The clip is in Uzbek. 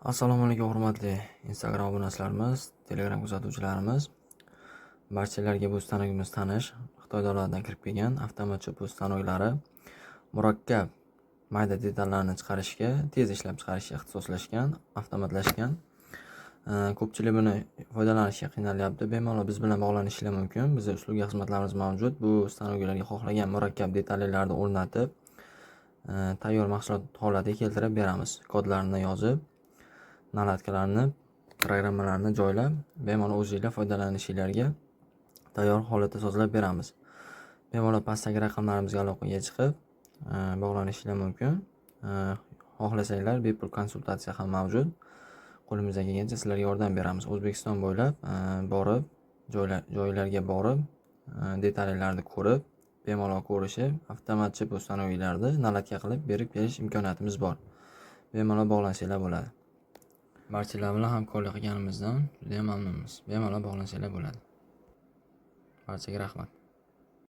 Assalomu alaykum hurmatli Instagram obunachilarimiz, Telegram kuzatuvchilarimiz. Barchalarga bu stanogimiz tanish. Xitoy davlatidan kirib kelgan avtomat cho'p stanoglari murakkab mayda detallarni chiqarishga, tez ishlab chiqarishga ixtisoslashgan, avtomatlashgan. Ko'pchilik buni foydalanishga qiynalyapti. Bemalol biz bilan bog'lanishinglar mumkin. Bizda usluga xizmatlarimiz mavjud. Bu stanoglarga xohlagan murakkab detallarni o'rnatib, tayyor mahsulot holatiga keltirib beramiz. Kodlarini yozib, nalatkalarni, programmalarni joylab, bemalol o'zingizlar foydalanishinglarga tayyor holatda sozlab beramiz. Bemalol pastdagi raqamlarimizga aloqaga chiqib, bog'lanishinglar mumkin. Xohlasanglar bepul konsultatsiya ham mavjud. Qo'limizdan kelgancha sizlarga yordam beramiz. O'zbekiston bo'ylab borib, joylarga borib, detallarni ko'rib, bemalol ko'rishib, avtomatchi stanoylarni nalatga qilib berib berish imkoniyatimiz bor. Bemalol bog'lansanglar bo'ladi. Barchalar bilan hamkorlik qilganimizdan juda ham mamnunmiz. Bemalol bog'lansanglar bo'ladi. Barchaga rahmat.